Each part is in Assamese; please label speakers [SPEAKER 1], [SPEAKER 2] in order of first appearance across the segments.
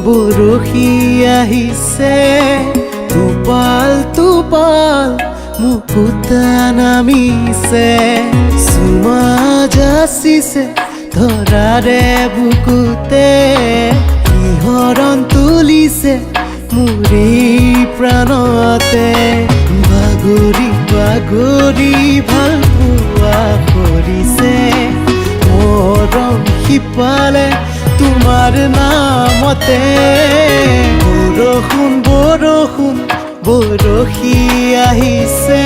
[SPEAKER 1] বৰষি আহিছে টোপাল টোপাল মুকুতা নামিছে চুমা যাচিছে ধৰাৰে বুকুতে শিহৰণ তুলিছে মুৰি প্ৰাণতে বাগৰি বাগৰি ভাল পোৱা কৰিছে মৰম সিপালে তোমাৰ নামতে বৰষুণ বৰষুণ বৰষি আহিছে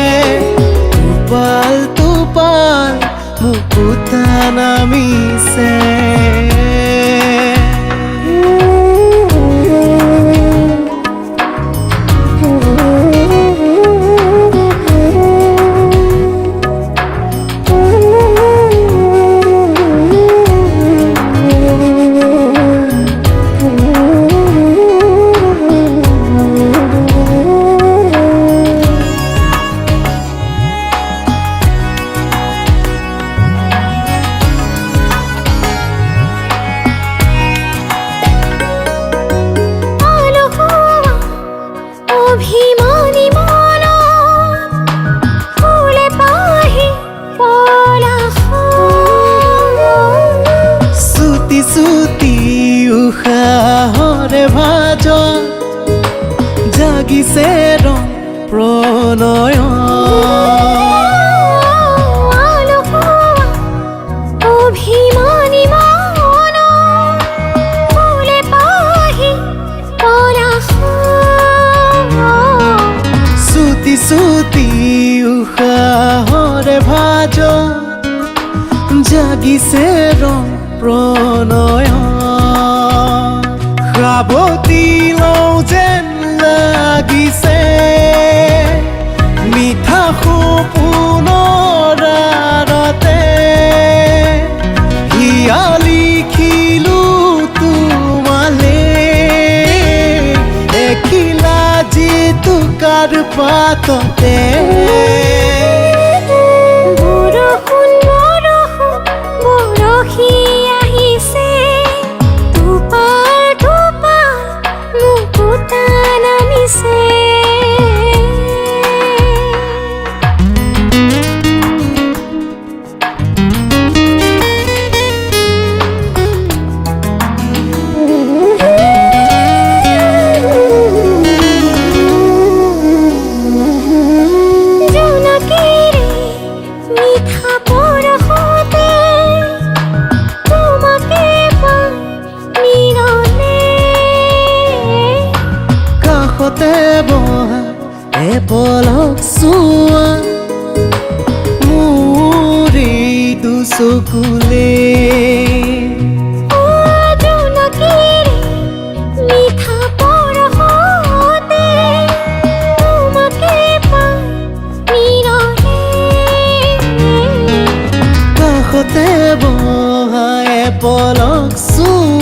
[SPEAKER 1] টোপাল টোপাল মুকুতা নামিছে
[SPEAKER 2] অভিমানী মন ফুলে পাহি
[SPEAKER 1] চুটি চুটি উশাহৰে ভাজ জাগিছে ৰং প্ৰণয়
[SPEAKER 2] অভিমানী মন ফুলে পাহি
[SPEAKER 1] চুটি চুটি উশাহৰে ভাজ জাগিছে ৰং প্ৰণয় সাৱতি লওঁ যেন লাগিছে মিঠা সপোনৰাৰতে হিয়া লিখিলো তোমালে এখিলা যিটো কাৰ পাততে
[SPEAKER 2] বৰষুণ বৰষুণ বৰষি আহিছে টোপাল টোপাল মুকুতা নামিছে
[SPEAKER 1] কাষতে বহা এপলক চোৱা মুৰি দুচকুলে কাষতে বহা এপলক চোৱা